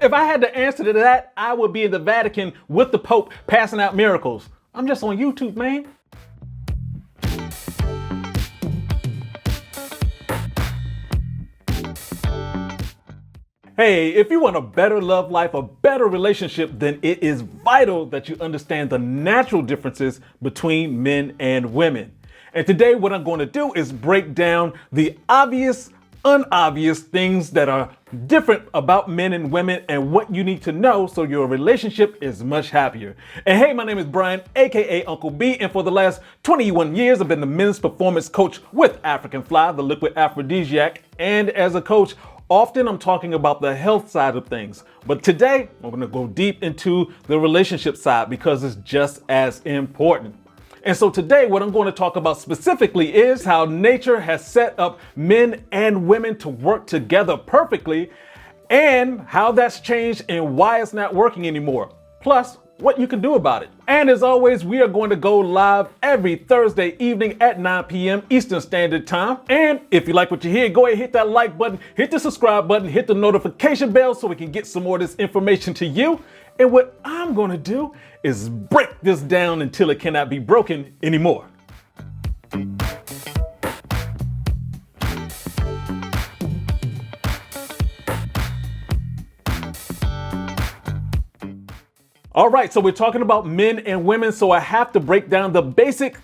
If I had the answer to that, I would be in the Vatican with the Pope passing out miracles. I'm just on YouTube, man. Hey, if you want a better love life, a better relationship, then it is vital that you understand the natural differences between men and women. And today what I'm going to do is break down the obvious, unobvious things that are different about men and women and what you need to know so your relationship is much happier. And hey, my name is Brian, aka Uncle B, and for the last 21 years I've been the men's performance coach with African Fly, the liquid aphrodisiac, and as a coach, often I'm talking about the health side of things, but today I'm going to go deep into the relationship side because it's just as important. And so today what I'm going to talk about specifically is how nature has set up men and women to work together perfectly and how that's changed and why it's not working anymore. Plus, what you can do about it. And as always, we are going to go live every Thursday evening at 9 p.m. Eastern Standard Time. And if you like what you hear, go ahead, hit that like button, hit the subscribe button, hit the notification bell so we can get some more of this information to you. And what I'm going to do is break this down until it cannot be broken anymore. All right, so we're talking about men and women, so I have to break down the basic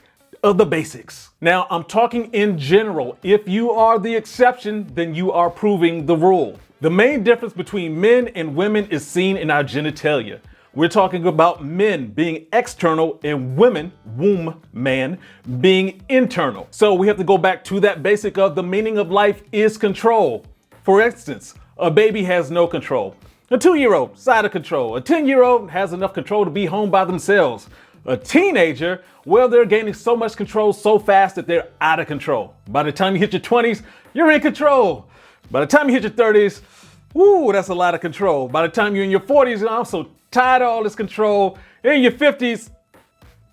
of the basics. Now, I'm talking in general. If you are the exception, then you are proving the rule. The main difference between men and women is seen in our genitalia. We're talking about men being external and women, womb man, being internal. So we have to go back to that basic of the meaning of life is control. For instance, a baby has no control. A 2-year-old, side of control. A 10-year-old has enough control to be home by themselves. A teenager, well, they're gaining so much control so fast that they're out of control. By the time you hit your 20s, you're in control. By the time you hit your 30s, woo, that's a lot of control. By the time you're in your 40s, I'm so tired of all this control. In your 50s,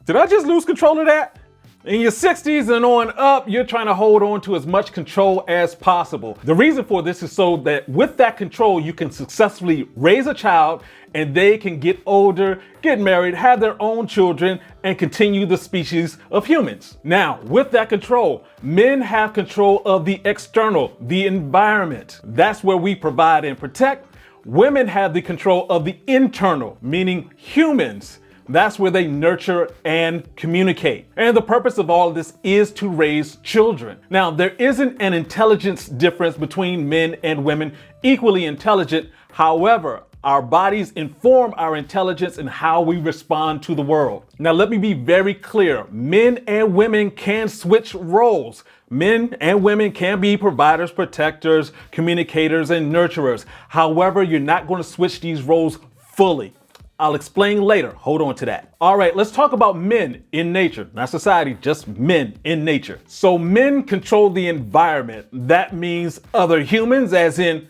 did I just lose control of that? In your 60s and on up, you're trying to hold on to as much control as possible. The reason for this is so that with that control, you can successfully raise a child and they can get older, get married, have their own children, and continue the species of humans. Now, with that control, men have control of the external, the environment. That's where we provide and protect. Women have the control of the internal, meaning humans. That's where they nurture and communicate. And the purpose of all of this is to raise children. Now, there isn't an intelligence difference between men and women, equally intelligent. However, our bodies inform our intelligence and how we respond to the world. Now, let me be very clear. Men and women can switch roles. Men and women can be providers, protectors, communicators, and nurturers. However, you're not going to switch these roles fully. I'll explain later. Hold on to that. All right, let's talk about men in nature, not society, just men in nature. So men control the environment. That means other humans, as in,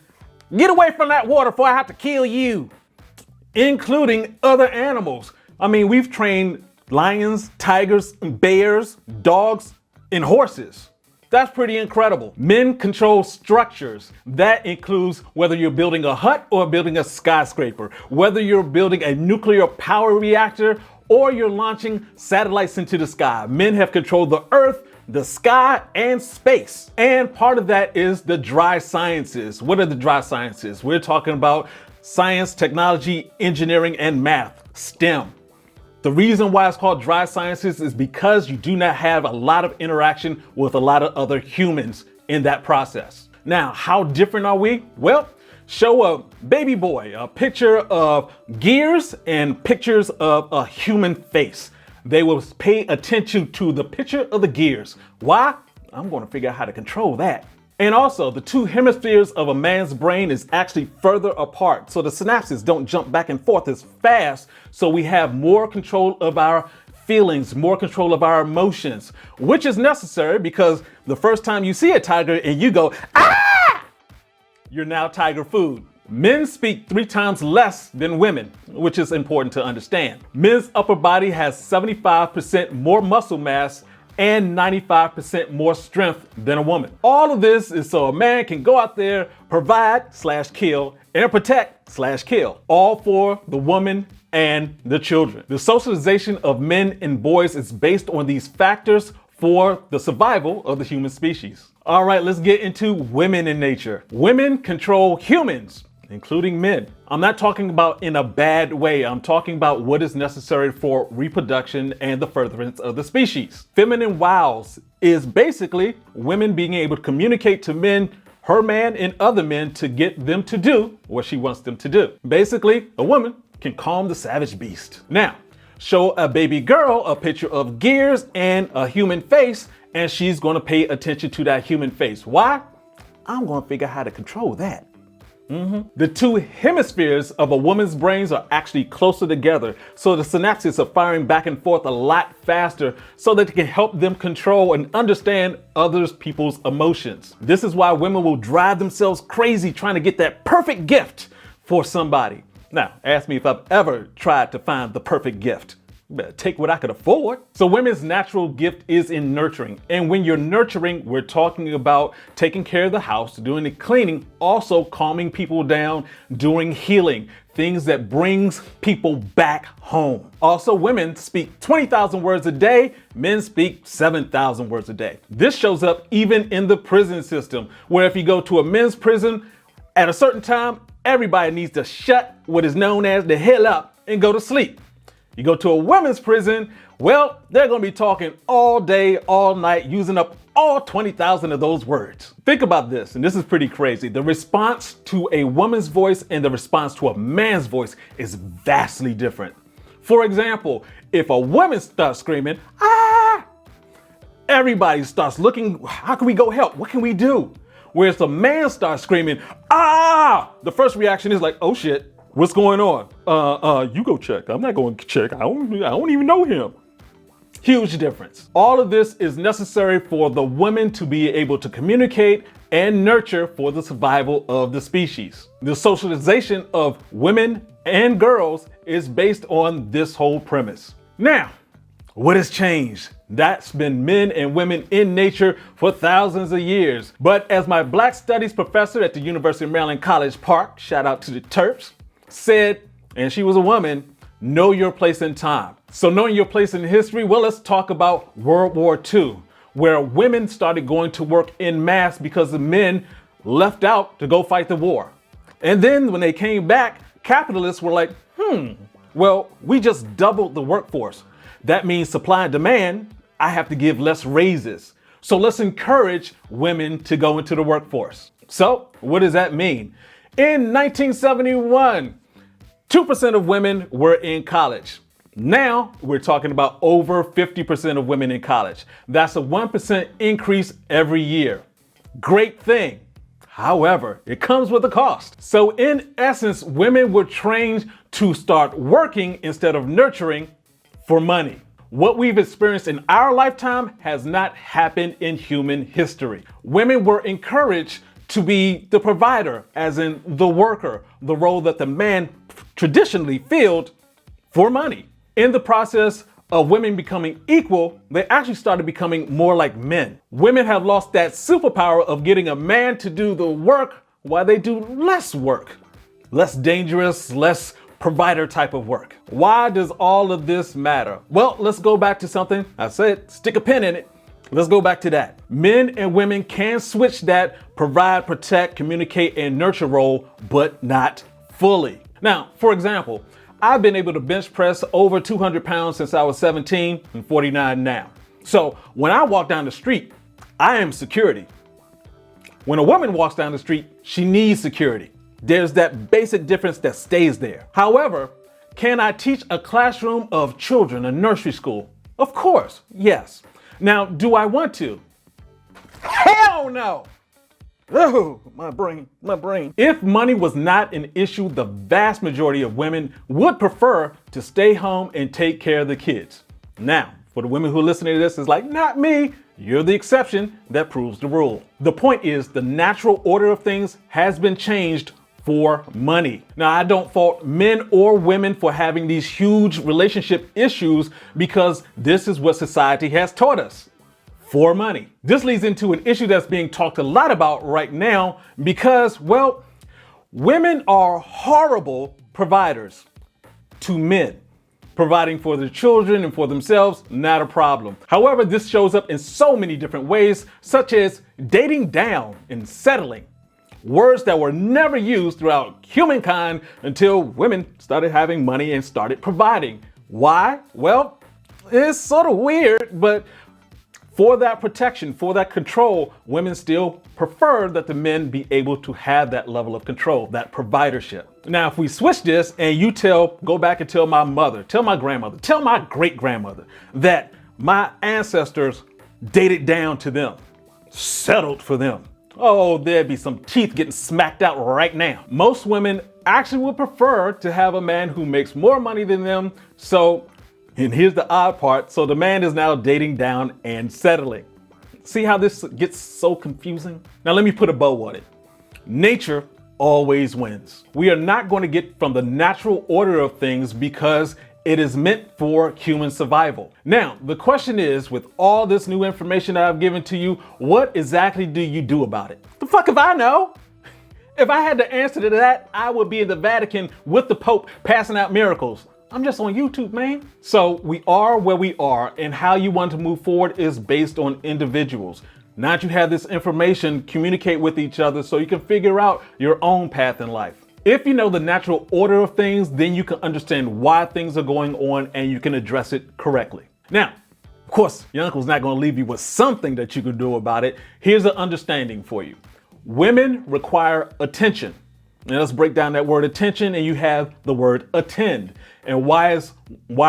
get away from that water before I have to kill you, including other animals. I mean, we've trained lions, tigers, bears, dogs, and horses. That's pretty incredible. Men control structures. That includes whether you're building a hut or building a skyscraper, whether you're building a nuclear power reactor or you're launching satellites into the sky. Men have controlled the earth, the sky, and space. And part of that is the dry sciences. What are the dry sciences? We're talking about science, technology, engineering, and math, STEM. The reason why it's called dry sciences is because you do not have a lot of interaction with a lot of other humans in that process. Now, how different are we? Well, show a baby boy a picture of gears and pictures of a human face. They will pay attention to the picture of the gears. Why? I'm going to figure out how to control that. And also, the two hemispheres of a man's brain is actually further apart, so the synapses don't jump back and forth as fast, so we have more control of our feelings, more control of our emotions, which is necessary because the first time you see a tiger and you go, ah, you're now tiger food. Men speak 3 times less than women, which is important to understand. Men's upper body has 75% more muscle mass and 95% more strength than a woman. All of this is so a man can go out there, provide/kill and protect kill, all for the woman and the children. The socialization of men and boys is based on these factors for the survival of the human species. All right, let's get into women in nature. Women control humans, including men. I'm not talking about in a bad way. I'm talking about what is necessary for reproduction and the furtherance of the species. Feminine wiles is basically women being able to communicate to men, her man and other men, to get them to do what she wants them to do. Basically, a woman can calm the savage beast. Now, show a baby girl a picture of gears and a human face, and she's gonna pay attention to that human face. Why? I'm gonna figure out how to control that. The two hemispheres of a woman's brains are actually closer together, so the synapses are firing back and forth a lot faster so that it can help them control and understand other people's emotions. This is why women will drive themselves crazy trying to get that perfect gift for somebody. Now, ask me if I've ever tried to find the perfect gift. You better take what I could afford. So women's natural gift is in nurturing. And when you're nurturing, we're talking about taking care of the house, doing the cleaning, also calming people down, doing healing, things that brings people back home. Also, women speak 20,000 words a day, men speak 7,000 words a day. This shows up even in the prison system, where if you go to a men's prison at a certain time, everybody needs to shut what is known as the hell up and go to sleep. You go to a women's prison, well, they're gonna be talking all day, all night, using up all 20,000 of those words. Think about this, and this is pretty crazy. The response to a woman's voice and the response to a man's voice is vastly different. For example, if a woman starts screaming, ah, everybody starts looking, how can we go help? What can we do? Whereas the man starts screaming, ah, the first reaction is like, oh shit. What's going on? You go check. I'm not going to check. I don't even know him. Huge difference. All of this is necessary for the women to be able to communicate and nurture for the survival of the species. The socialization of women and girls is based on this whole premise. Now, what has changed? That's been men and women in nature for thousands of years. But as my Black Studies professor at the University of Maryland College Park, shout out to the Terps, said, and she was a woman, know your place in time. So knowing your place in history, well, let's talk about World War II, where women started going to work in mass because the men left out to go fight the war. And then when they came back, capitalists were like, well, we just doubled the workforce. That means supply and demand, I have to give less raises. So let's encourage women to go into the workforce. So what does that mean? In 1971, 2% of women were in college. Now we're talking about over 50% of women in college. That's a 1% increase every year. Great thing. However, it comes with a cost. So in essence, women were trained to start working instead of nurturing for money. What we've experienced in our lifetime has not happened in human history. Women were encouraged to be the provider, as in the worker, the role that the man traditionally filled for money. In the process of women becoming equal, they actually started becoming more like men. Women have lost that superpower of getting a man to do the work while they do less work, less dangerous, less provider type of work. Why does all of this matter? Well, let's go back to something I said, stick a pin in it. Let's go back to that. Men and women can switch that provide, protect, communicate, and nurture role, but not fully. Now, for example, I've been able to bench press over 200 pounds since I was 17 and 49 now. So when I walk down the street, I am security. When a woman walks down the street, she needs security. There's that basic difference that stays there. However, can I teach a classroom of children, a nursery school? Of course, yes. Now, do I want to? Hell no! Oh, my brain. If money was not an issue, the vast majority of women would prefer to stay home and take care of the kids. Now, for the women who are listening to this, is like, not me. You're the exception that proves the rule. The point is, the natural order of things has been changed for money. Now, I don't fault men or women for having these huge relationship issues because this is what society has taught us. For money. This leads into an issue that's being talked a lot about right now because, well, Women are horrible providers to men. Providing for their children and for themselves, not a problem. However, this shows up in so many different ways, such as dating down and settling. Words that were never used throughout humankind until women started having money and started providing. Why? Well, it's sort of weird, but for that protection, for that control, women still prefer that the men be able to have that level of control, that providership. Now, if we switch this and you go back and tell my mother, tell my grandmother, tell my great grandmother that my ancestors dated down to them, settled for them. Oh, there'd be some teeth getting smacked out right now. Most women actually would prefer to have a man who makes more money than them. And here's the odd part. So the man is now dating down and settling. See how this gets so confusing? Now let me put a bow on it. Nature always wins. We are not going to get from the natural order of things because it is meant for human survival. Now, the question is, with all this new information that I've given to you, what exactly do you do about it? The fuck if I know? If I had the answer to that, I would be in the Vatican with the Pope passing out miracles. I'm just on YouTube, man. So we are where we are, and how you want to move forward is based on individuals. Now that you have this information, communicate with each other so you can figure out your own path in life. If you know the natural order of things, then you can understand why things are going on and you can address it correctly. Now, of course, your uncle's not going to leave you with something that you can do about it. Here's an understanding for you. Women require attention. Now let's break down that word attention, and you have the word attend. And why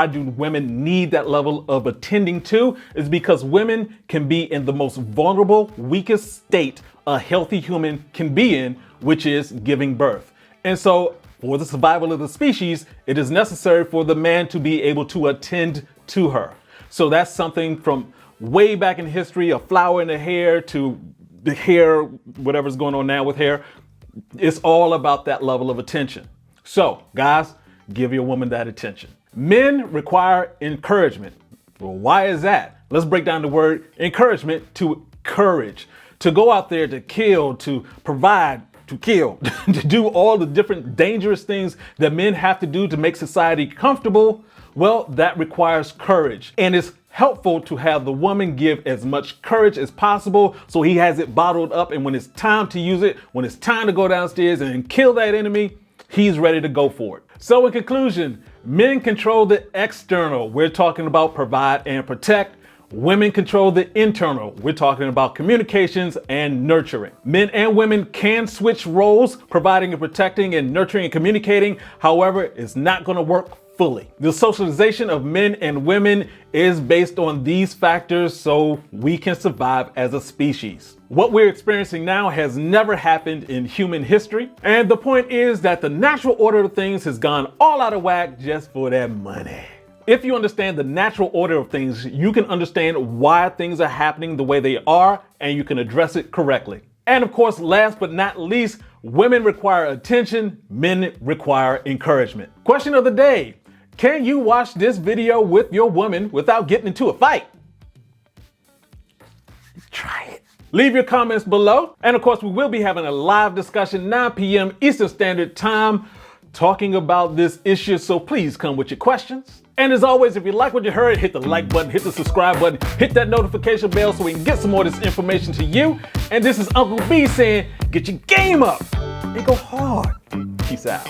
do women need that level of attending to? Is because women can be in the most vulnerable, weakest state a healthy human can be in, which is giving birth. And so for the survival of the species, it is necessary for the man to be able to attend to her. So that's something from way back in history, a flower in the hair to the hair, whatever's going on now with hair. It's all about that level of attention. So guys, give your woman that attention. Men require encouragement. Well, why is that? Let's break down the word encouragement to courage, to go out there to kill, to provide, to kill, to do all the different dangerous things that men have to do to make society comfortable. Well, that requires courage, and it's helpful to have the woman give as much courage as possible so he has it bottled up, and when it's time to use it, when it's time to go downstairs and kill that enemy, he's ready to go for it. So in conclusion, men control the external. We're talking about provide and protect. Women control the internal. We're talking about communications and nurturing. Men and women can switch roles, providing and protecting and nurturing and communicating. However, it's not going to work fully. The socialization of men and women is based on these factors so we can survive as a species. What we're experiencing now has never happened in human history. And the point is that the natural order of things has gone all out of whack just for that money. If you understand the natural order of things, you can understand why things are happening the way they are, and you can address it correctly. And of course, last but not least, women require attention, men require encouragement. Question of the day: can you watch this video with your woman without getting into a fight? Try it. Leave your comments below. And of course, we will be having a live discussion 9 p.m. Eastern Standard Time talking about this issue. So please come with your questions. And as always, if you like what you heard, hit the like button, hit the subscribe button, hit that notification bell so we can get some more of this information to you. And this is Uncle B saying, get your game up and go hard. Peace out.